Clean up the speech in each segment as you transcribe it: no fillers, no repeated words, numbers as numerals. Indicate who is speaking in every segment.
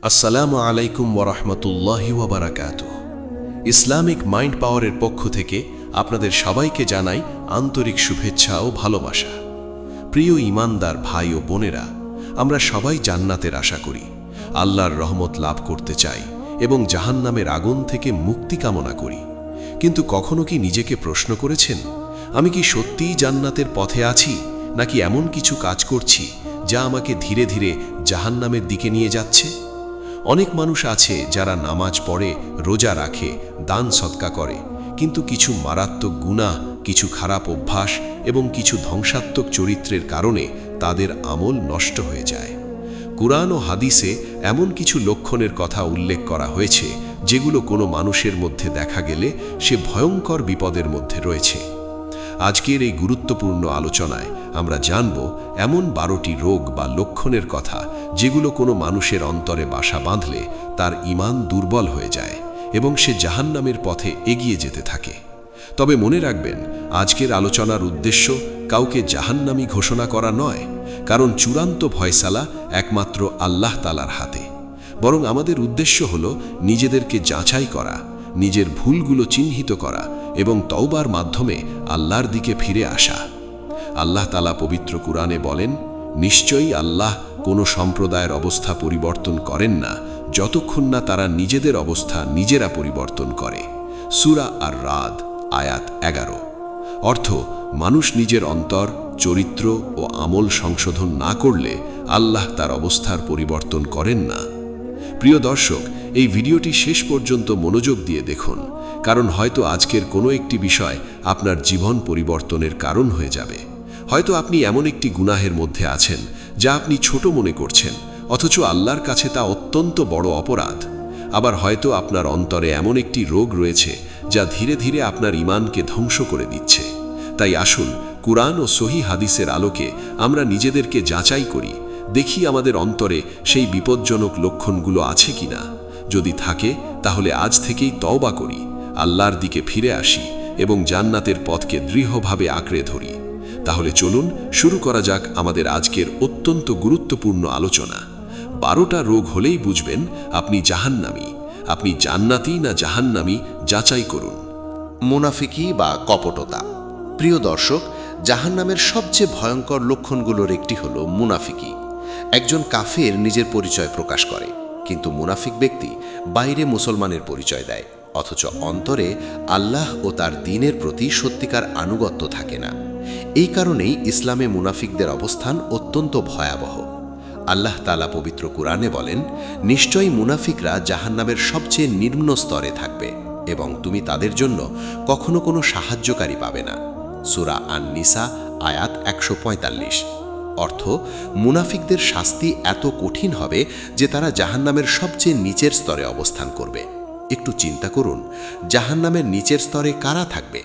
Speaker 1: আসসালামু আলাইকুম ওয়ারাহমাতুল্লাহি ওয়া বারাকাতুহু। ইসলামিক মাইন্ড পাওয়ারের পক্ষ থেকে আপনাদের সবাইকে জানাই আন্তরিক শুভেচ্ছা ও ভালোবাসা। প্রিয় ঈমানদার ভাই ও বোনেরা, আমরা সবাই জান্নাতের আশা করি, আল্লাহর রহমত লাভ করতে চাই এবং জাহান্নামের আগুন থেকে মুক্তি কামনা করি। কিন্তু কখনো কি নিজেকে প্রশ্ন করেছেন, আমি কি সত্যিই জান্নাতের পথে আছি, নাকি এমন কিছু কাজ করছি যা আমাকে ধীরে ধীরে জাহান্নামের দিকে নিয়ে যাচ্ছে? অনেক মানুষ আছে যারা নামাজ পড়ে, রোজা রাখে, দান সদকা করে, কিন্তু কিছু মারাত্মক গুনাহ, কিছু খারাপ অভ্যাস এবং কিছু ধ্বংসাত্মক চরিত্রের কারণে তাদের আমল নষ্ট হয়ে যায়। কুরআন ও হাদিসে এমন কিছু লক্ষণের কথা উল্লেখ করা হয়েছে যেগুলো কোনো মানুষের মধ্যে দেখা গেলে সে ভয়ঙ্কর বিপদের মধ্যে রয়েছে। আজকের এই গুরুত্বপূর্ণ আলোচনায় আমরা জানব এমন 12টি রোগ বা লক্ষণের কথা যেগুলো কোনো মানুষের অন্তরে বাসা বাঁধলে তার ঈমান দুর্বল হয়ে যায় এবং সে জাহান্নামের পথে এগিয়ে যেতে থাকে। তবে মনে রাখবেন, আজকের আলোচনার উদ্দেশ্য কাউকে জাহান্নামী ঘোষণা করা নয়, কারণ চূড়ান্ত ফয়সালা একমাত্র আল্লাহ তাআলার হাতে। বরং আমাদের উদ্দেশ্য হল নিজেদেরকে যাচাই করা, নিজের ভুলগুলো চিহ্নিত করা এবং তওবার মাধ্যমে আল্লাহর দিকে ফিরে আসা। আল্লাহ তাআলা পবিত্র কুরআনে বলেন, নিশ্চয়ই আল্লাহ কোনো সম্প্রদায়ের অবস্থা পরিবর্তন করেন না যতক্ষণ না তারা নিজেদের অবস্থা নিজেরা পরিবর্তন করে। সূরা আর-রাদ আয়াত 11। অর্থ, মানুষ নিজের অন্তর, চরিত্র ও আমল সংশোধন না করলে আল্লাহ তার অবস্থার পরিবর্তন করেন না। প্রিয় দর্শক, এই ভিডিওটি শেষ পর্যন্ত মনোযোগ দিয়ে দেখুন, কারণ হয়তো আজকের কোনো একটি বিষয় আপনার জীবন পরিবর্তনের কারণ হয়ে যাবে। হয়তো আপনি এমন একটি গুনাহের মধ্যে আছেন যা আপনি ছোট মনে করছেন, অথচ আল্লাহর কাছে তা অত্যন্ত বড় অপরাধ। আবার হয়তো আপনার অন্তরে এমন একটি রোগ রয়েছে যা ধীরে ধীরে আপনার ঈমানকে ধ্বংস করে দিচ্ছে। তাই আসুন, কুরআন ও সহিহ হাদিসের আলোকে আমরা নিজেদেরকে যাচাই করি, দেখি আমাদের অন্তরে সেই বিপজ্জনক লক্ষণগুলো আছে কিনা। যদি থাকে, তাহলে আজ থেকেই তওবা করি, আল্লাহর দিকে ফিরে আসি এবং জান্নাতের পথকে দৃঢ়ভাবে আঁকড়ে ধরি। তাহলে চলুন শুরু করা যাক আমাদের আজকের অত্যন্ত গুরুত্বপূর্ণ আলোচনা। 12টা রোগ হলেই বুঝবেন আপনি জাহান্নামী। আপনি জান্নাতি না জাহান্নামী যাচাই করুন।
Speaker 2: মুনাফিকি বা কপটতা। প্রিয় দর্শক, জাহান্নামের সবচেয়ে ভয়ঙ্কর লক্ষণগুলোর একটি হল মুনাফিকি। একজন কাফের নিজের পরিচয় প্রকাশ করে, কিন্তু মুনাফিক ব্যক্তি বাইরে মুসলমানের পরিচয় দেয়, অথচ অন্তরে আল্লাহ ও তার দ্বীনের প্রতি সত্যিকার আনুগত্য থাকে না। এই কারণেই ইসলামে মুনাফিকদের অবস্থান অত্যন্ত ভয়াবহ। আল্লাহ তাআলা পবিত্র কুরআনে বলেন, নিশ্চয়ই মুনাফিকরা জাহান্নামের সবচেয়ে নিম্ন স্তরে থাকবে এবং তুমি তাদের জন্য কখনো কোনো সাহায্যকারী পাবে না। সূরা আন-নিসা আয়াত 145। অর্থ, মুনাফিকদের শাস্তি এত কঠিন হবে যে তারা জাহান্নামের সবচেয়ে নিচের স্তরে অবস্থান করবে। একটু চিন্তা করুন, জাহান্নামের নিচের স্তরে কারা থাকবে?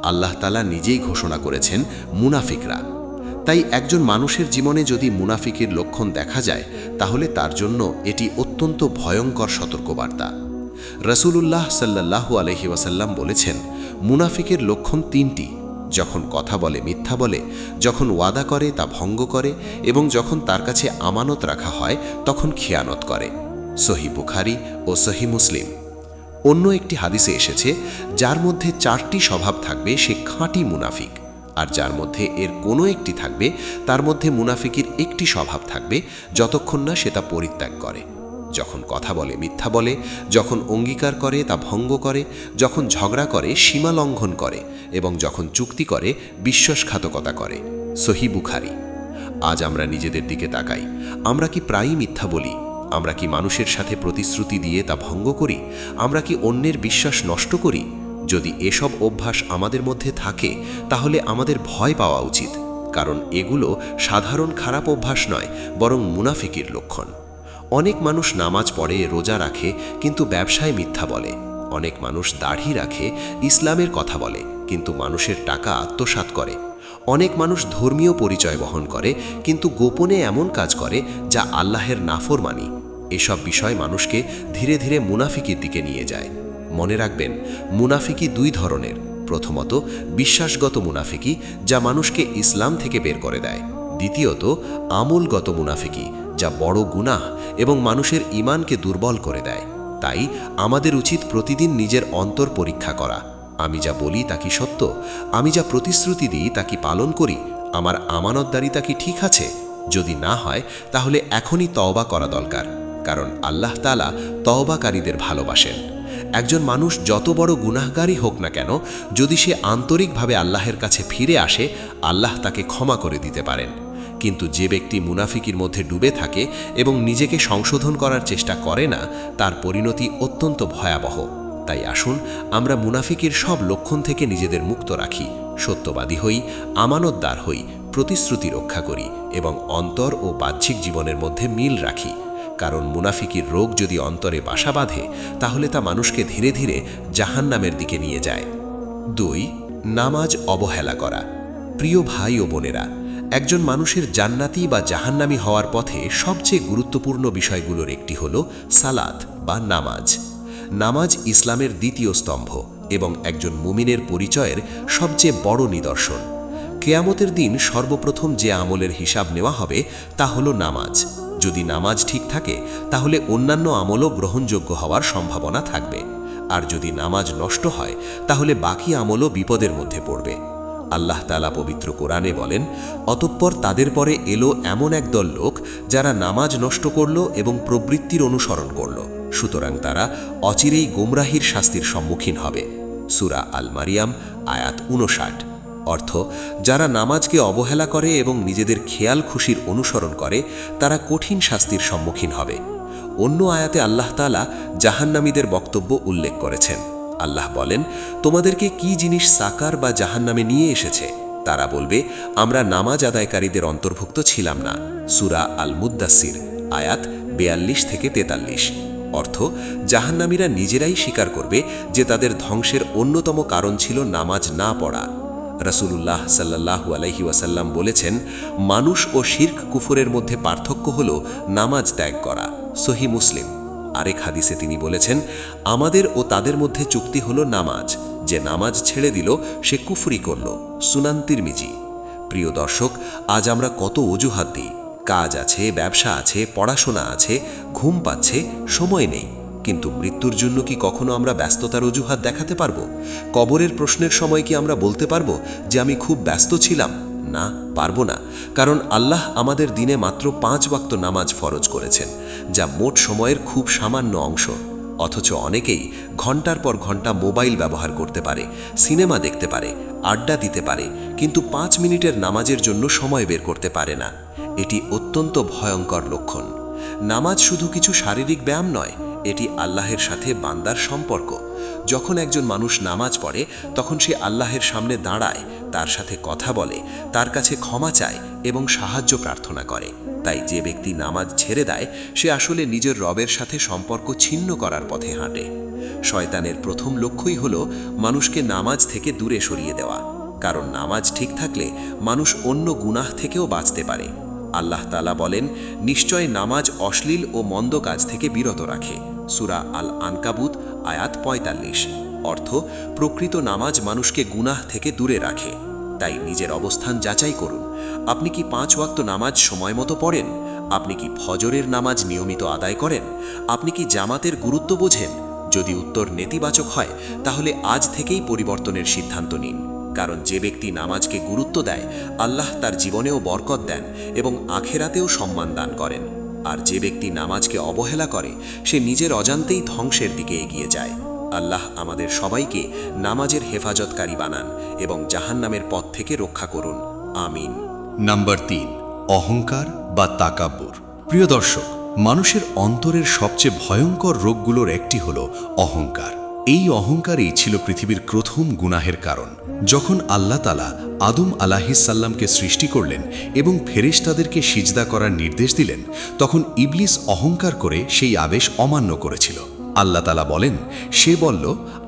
Speaker 2: আল্লাহ তাআলা নিজেই ঘোষণা করেছেন মুনাফিকরা। তাই একজন মানুষের জীবনে যদি মুনাফিকের লক্ষণ দেখা যায়, তাহলে তার জন্য এটি অত্যন্ত ভয়ঙ্কর সতর্কবার্তা। রাসূলুল্লাহ সাল্লাল্লাহু আলাইহি ওয়াসাল্লাম বলেছেন, মুনাফিকের লক্ষণ 3টি: যখন কথা বলে মিথ্যা বলে, যখন ওয়াদা করে তা ভঙ্গ করে এবং যখন তার কাছে আমানত রাখা হয় তখন খিয়ানত করে। সহিহ বুখারী ও সহিহ মুসলিম। অন্য একটি হাদিসে এসেছে, যার মধ্যে 4টি স্বভাব থাকবে সে খাঁটি মুনাফিক, আর যার মধ্যে এর কোনো একটি থাকবে তার মধ্যে মুনাফিকের একটি স্বভাব থাকবে যতক্ষণ না সে তা পরিত্যাগ করে। যখন কথা বলে মিথ্যা বলে, যখন অঙ্গীকার করে তা ভঙ্গ করে, যখন ঝগড়া করে সীমা লঙ্ঘন করে এবং যখন চুক্তি করে বিশ্বাসঘাতকতা করে। সহিহ বুখারী। আজ আমরা নিজেদের দিকে তাকাই, আমরা কি প্রায়ই মিথ্যা বলি? আমরা কি মানুষের সাথে প্রতিশ্রুতি দিয়ে তা ভঙ্গ করি? আমরা কি অন্যের বিশ্বাস নষ্ট করি? যদি এসব অভ্যাস আমাদের মধ্যে থাকে, তাহলে আমাদের ভয় পাওয়া উচিত, কারণ এগুলো সাধারণ খারাপ অভ্যাস নয়, বরং মুনাফিকের লক্ষণ। অনেক মানুষ নামাজ পড়ে, রোজা রাখে, কিন্তু ব্যবসায় মিথ্যা বলে। অনেক মানুষ দাড়ি রাখে, ইসলামের কথা বলে, কিন্তু মানুষের টাকা আত্মসাৎ করে। অনেক মানুষ ধর্মীয় পরিচয় বহন করে, কিন্তু গোপনে এমন কাজ করে যা আল্লাহের নাফরমানি। এসব বিষয় মানুষকে ধীরে ধীরে মুনাফিকির দিকে নিয়ে যায়। মনে রাখবেন, মুনাফিকি 2 ধরনের। প্রথমত, বিশ্বাসগত মুনাফিকি, যা মানুষকে ইসলাম থেকে বের করে দেয়। দ্বিতীয়ত, আমলগত মুনাফিকি, যা বড় গুনাহ এবং মানুষের ঈমানকে দুর্বল করে দেয়। তাই আমাদের উচিত প্রতিদিন নিজের অন্তর পরীক্ষা করা। আমি যা বলি তা কি সত্য? আমি যা প্রতিশ্রুতি দিই তা কি পালন করি? আমার আমানতদারিতা কি ঠিক আছে? যদি না হয় তাহলে এখনই তওবা করা দরকার, কারণ আল্লাহ তাআলা তওবাকারীদের ভালোবাসেন। একজন মানুষ যত বড় গুনাহগারই হোক না কেন, যদি সে আন্তরিকভাবে আল্লাহের কাছে ফিরে আসে, আল্লাহ তাকে ক্ষমা করে দিতে পারেন। কিন্তু যে ব্যক্তি মুনাফিকির মধ্যে ডুবে থাকে এবং নিজেকে সংশোধন করার চেষ্টা করে না, তার পরিণতি অত্যন্ত ভয়াবহ। তাই আসুন আমরা মুনাফিকের সব লক্ষণ থেকে নিজেদের মুক্ত রাখি, সত্যবাদী হই, আমানতদার হই, প্রতিশ্রুতি রক্ষা করি এবং অন্তর ও বাহ্যিক জীবনের মধ্যে মিল রাখি। কারণ মুনাফিকির রোগ যদি অন্তরে বাসা বাঁধে, তাহলে তা মানুষকে ধীরে ধীরে জাহান্নামের দিকে নিয়ে যায়। 2. নামাজ অবহেলা করা। প্রিয় ভাই ও বোনেরা, একজন মানুষের জান্নাতি বা জাহান্নামী হওয়ার পথে সবচেয়ে গুরুত্বপূর্ণ বিষয়গুলোর একটি হল সালাত বা নামাজ। নামাজ ইসলামের দ্বিতীয় স্তম্ভ এবং একজন মুমিনের পরিচয়ের সবচেয়ে বড় নিদর্শন। কিয়ামতের দিন সর্বপ্রথম যে আমলের হিসাব নেওয়া হবে তা হল নামাজ। যদি নামাজ ঠিক থাকে, তাহলে অন্যান্য আমলও গ্রহণযোগ্য হওয়ার সম্ভাবনা থাকবে। আর যদি নামাজ নষ্ট হয়, তাহলে বাকি আমলও বিপদের মধ্যে পড়বে। আল্লাহ তাআলা পবিত্র কোরআনে বলেন, অতঃপর তাদের পরে এলো এমন একদল লোক যারা নামাজ নষ্ট করল এবং প্রবৃত্তির অনুসরণ করল, সুতরাং তারা অচিরেই গোমরাহির শাস্তির সম্মুখীন হবে। সূরা আল মারিয়াম আয়াত 59। অর্থ, যারা নামাজকে অবহেলা করে এবং নিজেদের খেয়াল খুশির অনুসরণ করে, তারা কঠিন শাস্তির সম্মুখীন হবে। অন্য আয়াতে আল্লাহ তাআলা জাহান্নামীদের বক্তব্য উল্লেখ করেছেন। আল্লাহ বলেন, তোমাদেরকে কি জিনিস সাকার বা জাহান্নামে নিয়ে এসেছে? তারা বলবে, আমরা নামাজ আদায়কারীদের অন্তর্ভুক্ত ছিলাম না। সূরা আল মুদ্দাসির আয়াত 42 থেকে 43। অর্থ, জাহান্নামীরা নিজেরাই স্বীকার করবে যে তাদের ধ্বংসের অন্যতম কারণ ছিল নামাজ না পড়া। রাসূলুল্লাহ সাল্লাল্লাহু আলাইহি ওয়াসাল্লাম বলেছেন, মানুষ ও শিরক কুফরের মধ্যে পার্থক্য হল নামাজ ত্যাগ করা। সহিহ মুসলিম। আরেক হাদিসে তিনি বলেছেন, আমাদের ও তাদের মধ্যে চুক্তি হল নামাজ, যে নামাজ ছেড়ে দিল সে কুফরি করল। সুনান তিরমিজি। প্রিয় দর্শক, আজ আমরা কত অজুহাত দিই। কাজ আছে, ব্যবসা আছে, পড়াশোনা আছে, ঘুম পাচ্ছে, সময় নেই। কিন্তু মৃত্যুর জন্য কি কখনো আমরা ব্যস্ততার অজুহাত দেখাতে পারবো? কবরের প্রশ্নের সময় কি আমরা বলতে পারবো যে আমি খুব ব্যস্ত ছিলাম? না, পারবো না। কারণ আল্লাহ আমাদের দিনে মাত্র 5 ওয়াক্ত নামাজ ফরজ করেছেন, যা মোট সময়ের খুব সামান্য অংশ। অথচ অনেকেই ঘন্টার পর ঘন্টা মোবাইল ব্যবহার করতে পারে, সিনেমা দেখতে পারে, আড্ডা দিতে পারে, কিন্তু 5 মিনিটের নামাজের জন্য সময় বের করতে পারে না। এটি অত্যন্ত ভয়ঙ্কর লক্ষণ। নামাজ শুধু কিছু শারীরিক ব্যায়াম নয়, এটি আল্লাহের সাথে বান্দার সম্পর্ক। যখন একজন মানুষ নামাজ পড়ে, তখন সে আল্লাহের সামনে দাঁড়ায়, তার সাথে কথা বলে, তার কাছে ক্ষমা চায় এবং সাহায্য প্রার্থনা করে। তাই যে ব্যক্তি নামাজ ছেড়ে দেয়, সে আসলে নিজের রবের সাথে সম্পর্ক ছিন্ন করার পথে হাঁটে। শয়তানের প্রথম লক্ষ্যই হল মানুষকে নামাজ থেকে দূরে সরিয়ে দেওয়া, কারণ নামাজ ঠিক থাকলে মানুষ অন্য গুনাহ থেকেও বাঁচতে পারে। আল্লাহ তাআলা বলেন, নিশ্চয় নামাজ অশ্লীল ও মন্দ কাজ থেকে বিরত রাখে। সূরা আল আনকাবুত আয়াত 45। অর্থ, প্রকৃত নামাজ মানুষকে গুনাহ থেকে দূরে রাখে। তাই নিজের অবস্থান যাচাই করুন। আপনি কি 5 ওয়াক্ত নামাজ সময় মতো পড়েন? আপনি কি ফজরের নামাজ নিয়মিত আদায় করেন? আপনি কি জামাতের গুরুত্ব বোঝেন? যদি উত্তর নেতিবাচক হয়, তাহলে আজ থেকেই পরিবর্তনের সিদ্ধান্ত নিন। কারণ যে ব্যক্তি নামাজকে গুরুত্ব দেয়, আল্লাহ তার জীবনেও বরকত দেন এবং আখেরাতেও সম্মান দান করেন। আর যে ব্যক্তি নামাজকে অবহেলা করে, সে নিজের অজান্তেই ধ্বংসের দিকে এগিয়ে যায়। আল্লাহ আমাদের সবাইকে নামাজের হেফাজতকারী বানান এবং জাহান্নামের পথ থেকে রক্ষা করুন। আমিন।
Speaker 1: নাম্বার 3, অহংকার বা তাকাব্বুর। প্রিয় দর্শক, মানুষের অন্তরের সবচেয়ে ভয়ঙ্কর রোগগুলোর একটি হল অহংকার। এই অহংকারই ছিল পৃথিবীর প্রথম গুনাহের কারণ। যখন আল্লাহ তাআলা আদম আলাইহিসসালামকে সৃষ্টি করলেন এবং ফেরেশতাদেরকে সিজদা করার নির্দেশ দিলেন, তখন ইবলিস অহংকার করে সেই আদেশ অমান্য করেছিল। আল্লাহ তাআলা বলেন, সে বলল,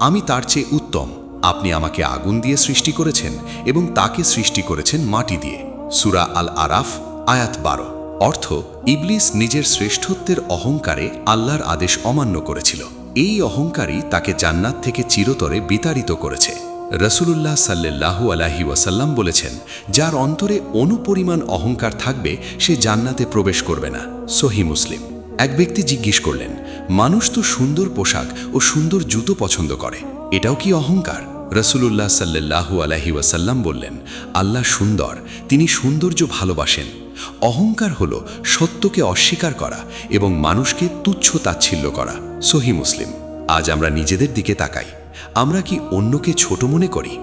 Speaker 1: আমি তার চেয়ে উত্তম। আপনি আমাকে আগুন দিয়ে সৃষ্টি করেছেন এবং তাকে সৃষ্টি করেছেন মাটি দিয়ে। সূরা আল আরাফ আয়াত 12। অর্থ, ইবলিস নিজের শ্রেষ্ঠত্বের অহংকারে আল্লাহর আদেশ অমান্য করেছিল। এই অহংকারই তাকে জান্নাত থেকে চিরতরে বিতাড়িত করেছে। রাসূলুল্লাহ সাল্লাল্লাহু আলাইহি ওয়াসাল্লাম বলেছেন, যার অন্তরে অনুপরিমাণ অহংকার থাকবে সে জান্নাতে প্রবেশ করবে না। সহিহ মুসলিম। এক ব্যক্তি জিজ্ঞেস করলেন, মানুষ তো সুন্দর পোশাক ও সুন্দর জুতো পছন্দ করে, এটাও কি অহংকার? রাসূলুল্লাহ সাল্লাল্লাহু আলাইহি ওয়াসাল্লাম বললেন, আল্লাহ সুন্দর, তিনি সৌন্দর্য ভালোবাসেন। অহংকার হলো সত্যকে অস্বীকার করা এবং মানুষকে তুচ্ছ তাচ্ছিল্য করা। সহিহ মুসলিম। আজ আমরা নিজেদের দিকে তাকাই, আমরা কি অন্যকে ছোট মনে করি?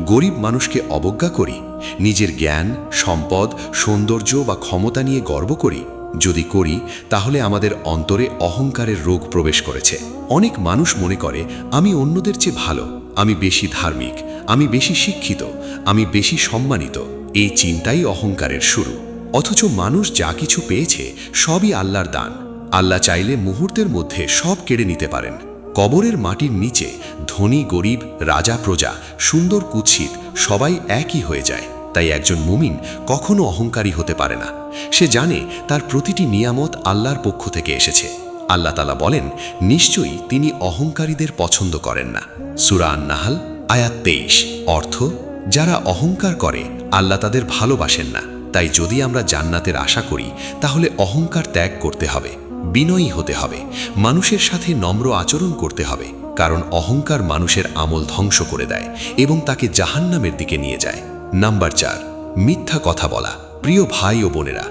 Speaker 1: গরিব মানুষকে অবজ্ঞা করি? নিজের জ্ঞান, সম্পদ, সৌন্দর্য বা ক্ষমতা নিয়ে গর্ব করি? যদি করি তাহলে আমাদের অন্তরে অহংকারের রোগ প্রবেশ করেছে। অনেক মানুষ মনে করে, আমি অন্যদের চেয়ে ভালো, আমি বেশি ধার্মিক, আমি বেশি শিক্ষিত, আমি বেশি সম্মানিত। এই চিন্তাই অহংকারের শুরু। অথচ মানুষ যা কিছু পেয়েছে সবই আল্লাহর দান। আল্লাহ চাইলে মুহূর্তের মধ্যে সব কেড়ে নিতে পারেন। কবরের মাটির নিচে ধনী গরিব, রাজা প্রজা, সুন্দর কুৎসিত সবাই একই হয়ে যায়। তাই একজন মুমিন কখনো অহংকারী হতে পারে না। সে জানে তার প্রতিটি নিয়ামত আল্লাহর পক্ষ থেকে এসেছে। আল্লাহ তাআলা বলেন, নিশ্চয়ই তিনি অহংকারীদের পছন্দ করেন না। সূরা আন-নাহল আয়াত 23। অর্থ, যারা অহংকার করে আল্লাহ তাদের ভালোবাসেন না। তাই যদি আমরা জান্নাতের আশা করি তাহলে অহংকার ত্যাগ করতে হবে, বিনয়ী হতে হবে, মানুষের সাথে নম্র আচরণ করতে হবে। কারণ অহংকার মানুষের আমল ধ্বংস করে দেয় এবং তাকে জাহান্নামের দিকে নিয়ে যায়। নাম্বার 4, মিথ্যা কথা বলা। প্রিয় ভাই ও বোনেরা,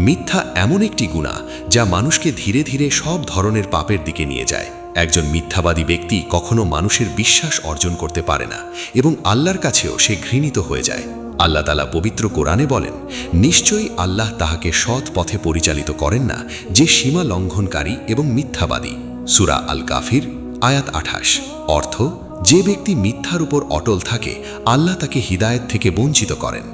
Speaker 1: মিথ্যা এমন একটি গুনাহ যা মানুষকে ধীরে ধীরে সব ধরনের পাপের দিকে নিয়ে যায়। একজন মিথ্যাবাদী ব্যক্তি কখনো মানুষের বিশ্বাস অর্জন করতে পারে না এবং আল্লাহর কাছেও সে ঘৃণিত হয়ে যায়। আল্লাহ তাআলা পবিত্র কোরআনে বলেন, নিশ্চয়ই আল্লাহ তাহাকে সৎ পথে পরিচালিত করেন না যে সীমা লঙ্ঘনকারী এবং মিথ্যাবাদী। সূরা আল কাফির আয়াত 28। অর্থ, যে ব্যক্তি মিথ্যার উপর অটল থাকে আল্লাহ তাকে হিদায়াত থেকে বঞ্চিত করেন।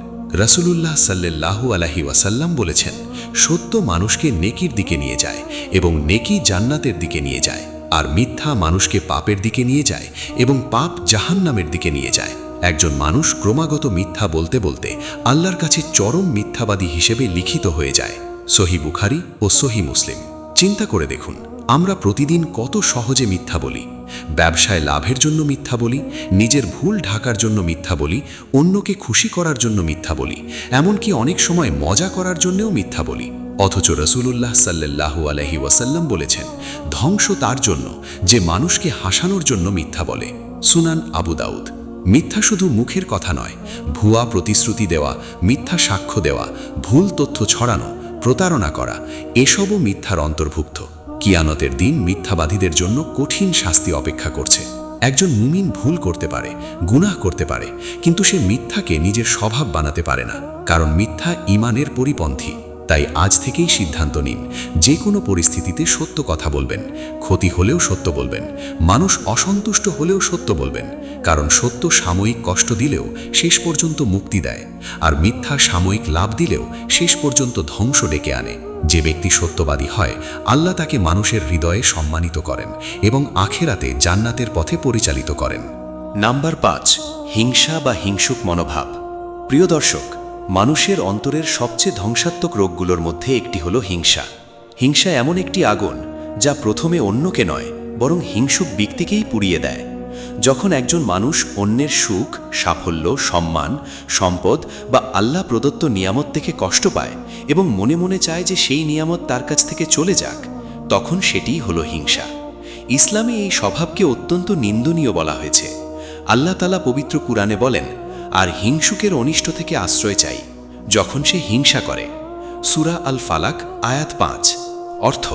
Speaker 1: রাসূলুল্লাহ সাল্লাল্লাহু আলাইহি ওয়াসাল্লাম বলেছেন, সত্য মানুষকে নেকির দিকে নিয়ে যায় এবং নেকি জান্নাতের দিকে নিয়ে যায়, আর মিথ্যা মানুষকে পাপের দিকে নিয়ে যায় এবং পাপ জাহান্নামের দিকে নিয়ে যায়। একজন মানুষ ক্রমাগত মিথ্যা বলতে বলতে আল্লাহর কাছে চরম মিথ্যাবাদী হিসেবে লিখিত হয়ে যায়। সহিহ বুখারী ও সহিহ মুসলিম। চিন্তা করে দেখুন, আমরা প্রতিদিন কত সহজে মিথ্যা বলি। ব্যবসায় লাভের জন্য মিথ্যা বলি, নিজের ভুল ঢাকার জন্য মিথ্যা বলি, অন্যকে খুশি করার জন্য মিথ্যা বলি, এমনকি অনেক সময় মজা করার জন্যও মিথ্যা বলি। অথচ রাসূলুল্লাহ সাল্লাল্লাহু আলাইহি ওয়াসাল্লাম বলেছেন, ধ্বংস তার জন্য যে মানুষকে হাসানোর জন্য মিথ্যা বলে। সুনান আবু দাউদ। মিথ্যা শুধু মুখের কথা নয়, ভুয়া প্রতিশ্রুতি দেওয়া, মিথ্যা সাক্ষ্য দেওয়া, ভুল তথ্য ছড়ানো, প্রতারণা করা, এসবও মিথ্যার অন্তর্ভুক্ত। কিয়ামতের দিন মিথ্যাবাদীদের জন্য কঠিন শাস্তি অপেক্ষা করছে। একজন মুমিন ভুল করতে পারে, গুনাহ করতে পারে, কিন্তু সে মিথ্যাকে নিজের স্বভাব বানাতে পারে না, কারণ মিথ্যা ঈমানের পরিপন্থী। তাই আজ থেকেই সিদ্ধান্ত নিন, যে কোনো পরিস্থিতিতে সত্য কথা বলবেন, ক্ষতি হলেও সত্য বলবেন, মানুষ অসন্তুষ্ট হলেও সত্য বলবেন। কারণ সত্য সাময়িক কষ্ট দিলেও শেষ পর্যন্ত মুক্তি দেয়, আর মিথ্যা সাময়িক লাভ দিলেও শেষ পর্যন্ত ধ্বংস ডেকে আনে। যে ব্যক্তি সত্যবাদী হয় আল্লাহ তাকে মানুষের হৃদয়ে সম্মানিত করেন এবং আখিরাতে জান্নাতের পথে পরিচালিত করেন।
Speaker 3: নাম্বার 5, হিংসা বা হিংসুক মনোভাব। প্রিয় দর্শক, মানুষের অন্তরের সবচেয়ে ধ্বংসাত্মক রোগগুলোর মধ্যে একটি হলো হিংসা। হিংসা এমন একটি আগুন যা প্রথমে অন্যকে নয় বরং হিংসুক ব্যক্তিকেই পুড়িয়ে দেয়। যখন একজন মানুষ অন্যের সুখ, সাফল্য, সম্মান, সম্পদ বা আল্লাহ প্রদত্ত নিয়ামত থেকে কষ্ট পায় এবং মনে মনে চায় যে সেই নিয়ামত তার কাছ থেকে চলে যাক, তখন সেটিই হলো হিংসা। ইসলামে এই স্বভাবকে অত্যন্ত নিন্দনীয় বলা হয়েছে। আল্লাহ তাআলা পবিত্র কুরআনে বলেন, আর হিংসুকের অনিষ্ট থেকে আশ্রয় চাই যখন সে হিংসা করে। সূরা আল ফালাক আয়াত 5। অর্থ,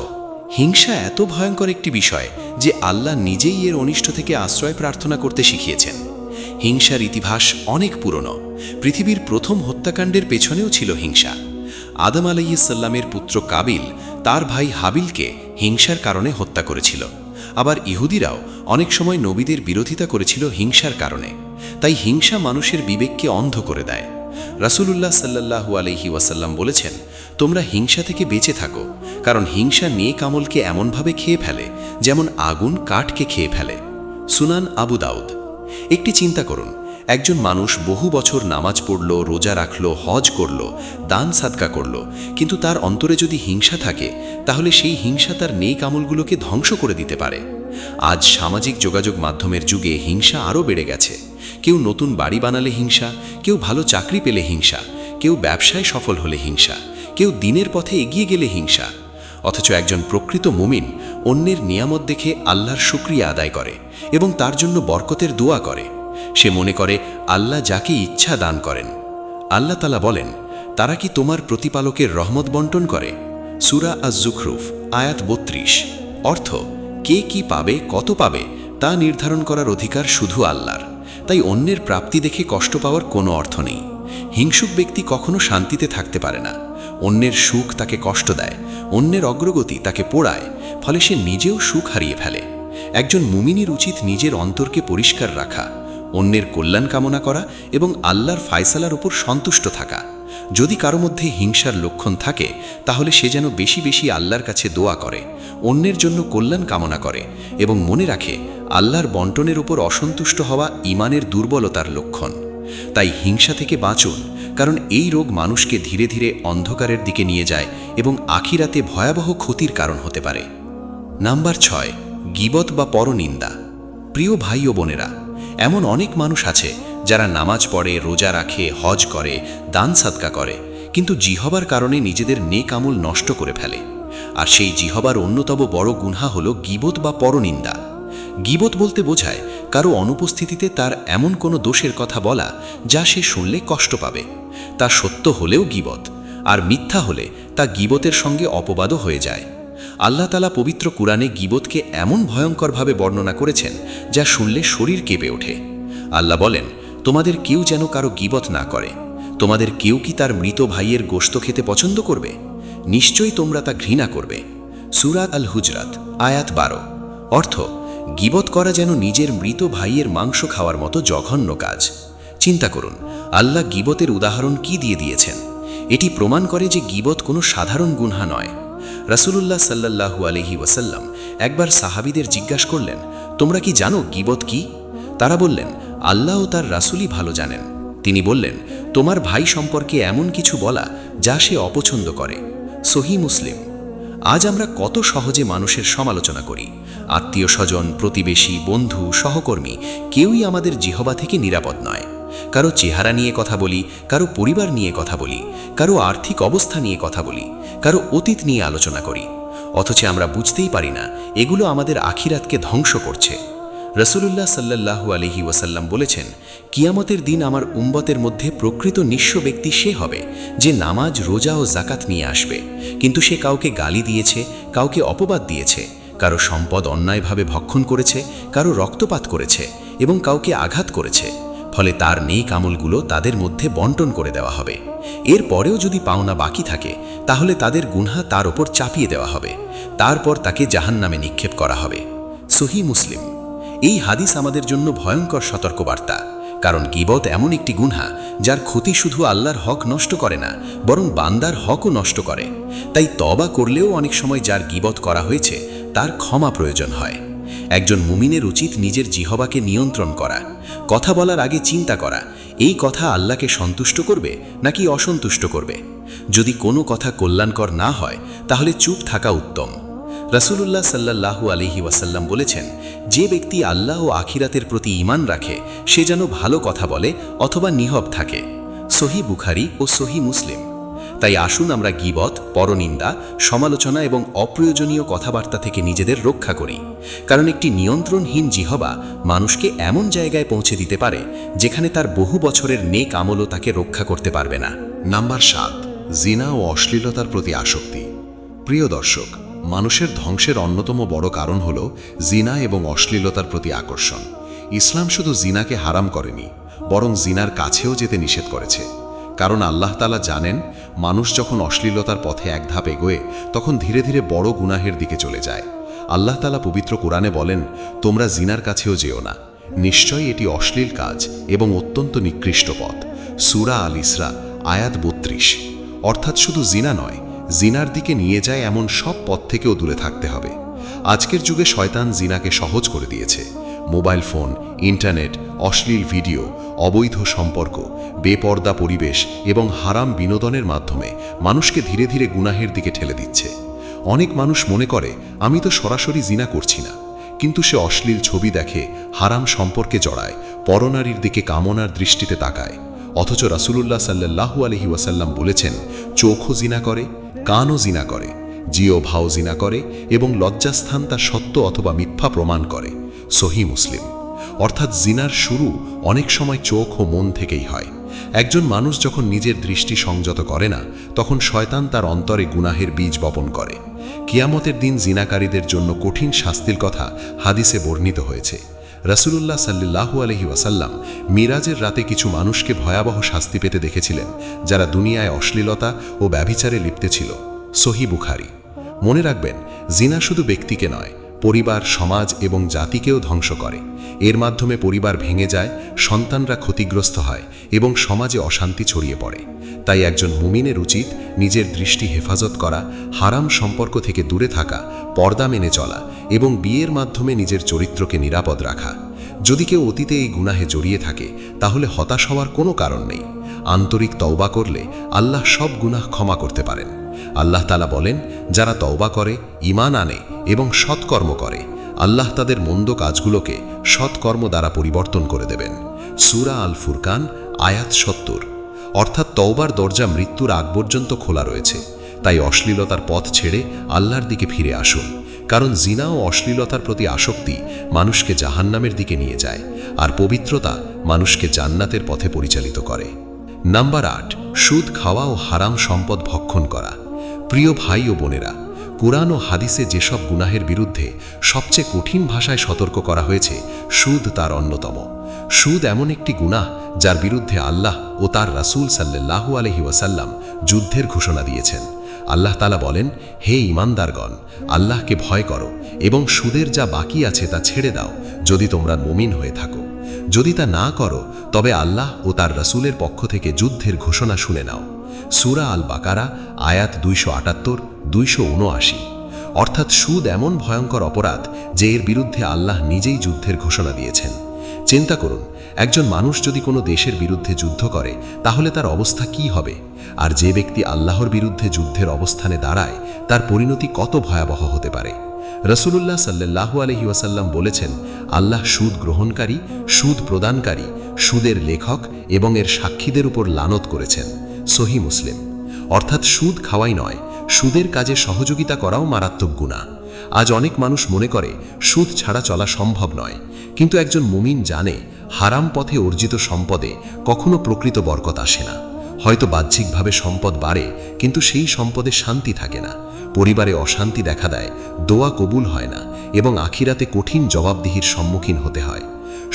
Speaker 3: হিংসা এত ভয়ঙ্কর একটি বিষয় যে আল্লাহ নিজেই এর অনিষ্ট থেকে আশ্রয় প্রার্থনা করতে শিখিয়েছেন। হিংসার ইতিহাস অনেক পুরনো। পৃথিবীর প্রথম হত্যাকাণ্ডের পেছনেও ছিল হিংসা। আদম আলাইহিস সালামের পুত্র কাবিল তার ভাই হাবিলকে হিংসার কারণে হত্যা করেছিল। আবার ইহুদিরাও অনেক সময় নবীদের বিরোধিতা করেছিল হিংসার কারণে। তাই হিংসা মানুষের বিবেককে অন্ধ করে দেয়। রাসূলুল্লাহ সাল্লাল্লাহু আলাইহি ওয়াসাল্লাম বলেছেন, তোমরা হিংসা থেকে বেঁচে থাকো, কারণ হিংসা নেক আমলকে এমনভাবে খেয়ে ফেলে যেমন আগুন কাঠকে খেয়ে ফেলে। সুনান আবু দাউদ। একটি চিন্তা করুন, একজন মানুষ বহু বছর নামাজ পড়ল, রোজা রাখল, হজ করল, দান সাদকা করল, কিন্তু তার অন্তরে যদি হিংসা থাকে তাহলে সেই হিংসা তার নেক আমলগুলোকে ধ্বংস করে দিতে পারে। আজ সামাজিক যোগাযোগ মাধ্যমের যুগে হিংসা আরও বেড়ে গেছে। কেউ নতুন বাড়ি বানালে হিংসা, কেউ ভালো চাকরি পেলে হিংসা, কেউ ব্যবসায় সফল হলে হিংসা, কেউ দিনের পথে এগিয়ে গেলে হিংসা। অথচ একজন প্রকৃত মুমিন অন্যের নিয়ামত দেখে আল্লাহর শুকরিয়া আদায় করে এবং তার জন্য বরকতের দোয়া করে। সে মনে করে আল্লাহ যাকে ইচ্ছা দান করেন। আল্লাহ তাআলা বলেন, তারা কি তোমার প্রতিপালকের রহমত বন্টন করে? সূরা আজ-জুখরুফ আয়াত ৩২। অর্থ, কে কি পাবে, কত পাবে তা নির্ধারণ করার অধিকার শুধু আল্লাহর। তাই অন্যের প্রাপ্তি দেখে কষ্ট পাওয়ার কোনো অর্থ নেই। হিংসুক ব্যক্তি কখনো শান্তিতে থাকতে পারে না। অন্যের সুখ তাকে কষ্ট দেয়, অন্যের অগ্রগতি তাকে পোড়ায়, ফলে সে নিজেও সুখ হারিয়ে ফেলে। একজন মুমিনের উচিত নিজের অন্তরকে পরিষ্কার রাখা, অন্যের কল্যাণ কামনা করা এবং আল্লাহর ফায়সালার উপর সন্তুষ্ট থাকা। যদি কারো মধ্যে হিংসার লক্ষণ থাকে তাহলে সে যেন বেশি বেশি আল্লাহর কাছে দোয়া করে, অন্যের জন্য কল্যাণ কামনা করে এবং মনে রাখে আল্লাহর বন্টনের উপর অসন্তুষ্ট হওয়া ঈমানের দুর্বলতার লক্ষণ। তাই হিংসা থেকে বাঁচুন, কারণ এই রোগ মানুষকে ধীরে ধীরে অন্ধকারের দিকে নিয়ে যায় এবং আখিরাতে ভয়াবহ ক্ষতির কারণ হতে পারে। নাম্বার ৬, গীবত বা পরনিন্দা। প্রিয় ভাই ও বোনেরা, এমন অনেক মানুষ আছে যারা নামাজ পড়ে, রোজা রাখে, হজ করে, দান সাদকা করে, কিন্তু জিহবার কারণে নিজেদের নেক আমল নষ্ট করে ফেলে। আর সেই জিহবার অন্যতম বড় গুনাহ হল গীবত বা পরনিন্দা। গীবত বলতে বোঝায় কারো অনুপস্থিতিতে তার এমন কোনো দোষের কথা বলা যা সে শুনলে কষ্ট পাবে। তা সত্য হলেও গীবত, আর মিথ্যা হলে তা গীবতের সঙ্গে অপবাদও হয়ে যায়। আল্লাহ তাআলা পবিত্র কুরআনে গীবতকে এমন ভয়ঙ্করভাবে বর্ণনা করেছেন যা শুনলে শরীর কেঁপে ওঠে। আল্লাহ বলেন, তোমাদের কেউ যেন কারো গীবত না করে। তোমাদের কেউ কি তার মৃত ভাইয়ের গোশত খেতে পছন্দ করবে? নিশ্চয়ই তোমরা তা ঘৃণা করবে। সূরা আল হুজরাত আয়াত ১২। অর্থ, গীবত করা যেন নিজের মৃত ভাইয়ের মাংস খাওয়ার মতো জঘন্য কাজ। চিন্তা করুন, আল্লাহ গীবতের উদাহরণ কি দিয়ে দিয়েছেন। এটি প্রমাণ করে যে গীবত কোনো সাধারণ গুনাহ নয়। রাসূলুল্লাহ সাল্লাল্লাহু আলাইহি ওয়াসাল্লাম একবার সাহাবীদের জিজ্ঞাসা করলেন, তোমরা কি জানো গীবত কি? তারা বললেন, আল্লাহ ও তার রাসূলই ভালো জানেন। তিনি বললেন, তোমার ভাই সম্পর্কে এমন কিছু বলা যা সে অপছন্দ করে। সহিহ মুসলিম। আজ আমরা কত সহজে মানুষের সমালোচনা করি। আত্মীয় স্বজন, প্রতিবেশী, বন্ধু, সহকর্মী কেউই আমাদের জিহবা থেকে নিরাপদ নয়। কারো চেহারা নিয়ে কথা বলি, কারো পরিবার নিয়ে কথা বলি, কারো আর্থিক অবস্থা নিয়ে কথা বলি, কারো অতীত নিয়ে আলোচনা করি। অথচ আমরা বুঝতেই পারি না এগুলো আমাদের আখিরাতকে ধ্বংস করছে। রাসূলুল্লাহ সাল্লাল্লাহু আলাইহি ওয়াসাল্লাম বলেছেন, কিয়ামতের দিন আমার উম্মতের মধ্যে প্রকৃত নিঃস্ব ব্যক্তি সে হবে যে নামাজ, রোজা ও যাকাত নিয়ে আসবে, কিন্তু সে কাউকে গালি দিয়েছে, কাউকে অপবাদ দিয়েছে, কারো সম্পদ অন্যায়ভাবে ভক্ষণ করেছে, কারো রক্তপাত করেছে এবং কাউকে আঘাত করেছে। ফলে তার নেক আমলগুলো তাদের মধ্যে বন্টন করে দেওয়া হবে। এর পরেও যদি পাওনা বাকি থাকে তাহলে তাদের গুনাহ তার ওপর চাপিয়ে দেওয়া হবে, তারপর তাকে জাহান্নামে নিক্ষেপ করা হবে। সহিহ মুসলিম। এই হাদিস আমাদের জন্য ভয়ঙ্কর সতর্কবার্তা, কারণ গীবত এমন একটি গুনাহ যার ক্ষতি শুধু আল্লাহর হক নষ্ট করে না, বরং বান্দার হকও নষ্ট করে। তাই তওবা করলেও অনেক সময় যার গীবত করা হয়েছে তার ক্ষমা প্রয়োজন হয়। একজন মুমিনের উচিত নিজের জিহবাকে নিয়ন্ত্রণ করা, কথা বলার আগে চিন্তা করা, এই কথা আল্লাহকে সন্তুষ্ট করবে নাকি অসন্তুষ্ট করবে। যদি কোনো কথা কল্যাণকর না হয় তাহলে চুপ থাকা উত্তম। রাসূলুল্লাহ সাল্লাল্লাহু আলাইহি ওয়াসাল্লাম বলেছেন, যে ব্যক্তি আল্লাহ ও আখিরাতের প্রতি ঈমান রাখে সে যেন ভালো কথা বলে অথবা নীরব থাকে। সহিহ বুখারী ও সহিহ মুসলিম। তাই আসুন আমরা গীবত, পরনিন্দা, সমালোচনা এবং অপ্রয়োজনীয় কথাবার্তা থেকে নিজেদের রক্ষা করি, কারণ একটি নিয়ন্ত্রণহীন জিহবা মানুষকে এমন জায়গায় পৌঁছে দিতে পারে যেখানে তার বহু বছরের নেক আমলও তাকে রক্ষা করতে পারবে না।
Speaker 2: নাম্বার ৭, জিনা ও অশ্লীলতার প্রতি আসক্তি। প্রিয় দর্শক, মানুষের ধ্বংসের অন্যতম বড় কারণ হল জিনা এবং অশ্লীলতার প্রতি আকর্ষণ। ইসলাম শুধু জিনাকে হারাম করেনি, বরং জিনার কাছেও যেতে নিষেধ করেছে। কারণ আল্লাহ তাআলা জানেন মানুষ যখন অশ্লীলতার পথে এক ধাপ এগোয় তখন ধীরে ধীরে বড় গুনাহের দিকে চলে যায়। আল্লাহ তাআলা পবিত্র কোরআনে বলেন, তোমরা জিনার কাছেও যেও না, নিশ্চয়ই এটি অশ্লীল কাজ এবং অত্যন্ত নিকৃষ্ট পথ। সূরা আল ইসরা আয়াত ৩২। অর্থাৎ শুধু জিনা নয়, জিনার দিকে নিয়ে যায় এমন সব পথ থেকেও দূরে থাকতে হবে। আজকের যুগে শয়তান জিনাকে সহজ করে দিয়েছে।
Speaker 1: মোবাইল ফোন, ইন্টারনেট, অশ্লীল ভিডিও, অবৈধ সম্পর্ক, বেপর্দা পরিবেশ এবং হারাম বিনোদনের মাধ্যমে মানুষকে ধীরে ধীরে গুনাহের দিকে ঠেলে দিচ্ছে। অনেক মানুষ মনে করে আমি তো সরাসরি জিনা করছি না, কিন্তু সে অশ্লীল ছবি দেখে, হারাম সম্পর্কে জড়ায়, পরনারীর দিকে কামনার দৃষ্টিতে তাকায়। অথচ রাসূলুল্লাহ সাল্লাল্লাহু আলাইহি ওয়াসাল্লাম বলেছেন, চোখও জিনা করে, কানও জিনা করে, জিও ভাও জিনা করে এবং লজ্জাস্থান তার সত্য অথবা মিথ্যা প্রমাণ করে। সহিহ মুসলিম। অর্থাৎ জিনার শুরু অনেক সময় চোখ ও মন থেকেই হয়। একজন মানুষ যখন নিজের দৃষ্টি সংযত করে না, তখন শয়তান তার অন্তরে গুনাহের বীজ বপন করে। কিয়ামতের দিন জিনাকারীদের জন্য কঠিন শাস্তির কথা হাদিসে বর্ণিত হয়েছে। রাসূলুল্লাহ সাল্লাল্লাহু আলাইহি ওয়াসাল্লাম মিরাজের রাতে কিছু মানুষকে ভয়াবহ শাস্তি পেতে দেখেছিলেন, যারা দুনিয়ায় অশ্লীলতা ও ব্যভিচারে লিপ্ত ছিল। সহিহ বুখারী। মনে রাখবেন, জিনা শুধু ব্যক্তিকে নয়, পরিবার, সমাজ এবং জাতিকেও ধ্বংস করে। এর মাধ্যমে পরিবার ভেঙে যায়, সন্তানরা ক্ষতিগ্রস্ত হয় এবং সমাজে অশান্তি ছড়িয়ে পড়ে। তাই একজন মুমিনের উচিত নিজের দৃষ্টি হেফাজত করা, হারাম সম্পর্ক থেকে দূরে থাকা, পর্দা মেনে চলা এবং বিয়ের মাধ্যমে নিজের চরিত্রকে নিরাপদ রাখা। যদি কেউ অতীতে এই গুনাহে জড়িয়ে থাকে, তাহলে হতাশ হওয়ার কোনো কারণ নেই। আন্তরিক তওবা করলে আল্লাহ সব গুনাহ ক্ষমা করতে পারেন। আল্লাহ তাআলা বলেন, যারা তওবা করে, ঈমান আনে এবং সৎকর্ম করে, আল্লাহ তাদের মন্দ কাজগুলোকে সৎকর্ম দ্বারা পরিবর্তন করে দেবেন। সূরা আল ফুরকান আয়াত ৭০। অর্থাৎ তওবার দরজা মৃত্যুর আগ পর্যন্ত খোলা রয়েছে। তাই অশ্লীলতার পথ ছেড়ে আল্লাহর দিকে ফিরে আসুন, কারণ জিনা ও অশ্লীলতার প্রতি আসক্তি মানুষকে জাহান্নামের দিকে নিয়ে যায়, আর পবিত্রতা মানুষকে জান্নাতের পথে পরিচালিত করে। নাম্বার ৮, সুদ খাওয়া ও হারাম সম্পদ ভক্ষণ করা। প্রিয় ভাই ও বোনেরা, কুরআন ও হাদিসে যেসব গুনাহের বিরুদ্ধে সবচেয়ে কঠিন ভাষায় সতর্ক করা হয়েছে, সুদ তার অন্যতম। সুদ এমন একটি গুনাহ যার বিরুদ্ধে আল্লাহ ও তার রাসূল সাল্লাল্লাহু আলাইহি ওয়াসাল্লাম যুদ্ধের ঘোষণা দিয়েছেন। আল্লাহ তাআলা বলেন, হে ঈমানদারগণ, আল্লাহকে ভয় করো এবং সুদের যা বাকি আছে তা ছেড়ে দাও, যদি তোমরা মুমিন হয়ে থাকো। যদি তা না করো, তবে আল্লাহ ও তার রাসূলের পক্ষ থেকে যুদ্ধের ঘোষণা শুনে নাও। সূরা আল বাকারা আয়াত 278-279। অর্থাৎ সুদ এমন ভয়ঙ্কর অপরাধ যে এর বিরুদ্ধে আল্লাহ নিজেই যুদ্ধের ঘোষণা দিয়েছেন। চিন্তা করুন, একজন মানুষ যদি কোনো দেশের বিরুদ্ধে যুদ্ধ করে, তাহলে তার অবস্থা কি হবে? আর যে ব্যক্তি আল্লাহর বিরুদ্ধে যুদ্ধের অবস্থানে দাঁড়ায়, তার পরিণতি কত ভয়াবহ হতে পারে। রাসূলুল্লাহ সাল্লাল্লাহু আলাইহি ওয়াসাল্লাম বলেছেন, আল্লাহ সুদ গ্রহণকারী, সুদ প্রদানকারী, সুদের লেখক এবং এর সাক্ষীদের উপর লানত করেছেন। সহিহ মুসলিম। অর্থাৎ সুদ খাওয়াই নয়, সুদের কাজে সহযোগিতা করাও মারাত্মক গুনাহ। আজ অনেক মানুষ মনে করে সুদ ছাড়া চলা সম্ভব নয়, কিন্তু একজন মুমিন জানে, হারাম পথে অর্জিত সম্পদে কখনো প্রকৃত বরকত আসে না। হয়তো বাহ্যিকভাবে সম্পদ বাড়ে, কিন্তু সেই সম্পদে শান্তি থাকে না, পরিবারে অশান্তি দেখা দেয়, দোয়া কবুল হয় না এবং আখিরাতে কঠিন জবাবদিহির সম্মুখীন হতে হয়।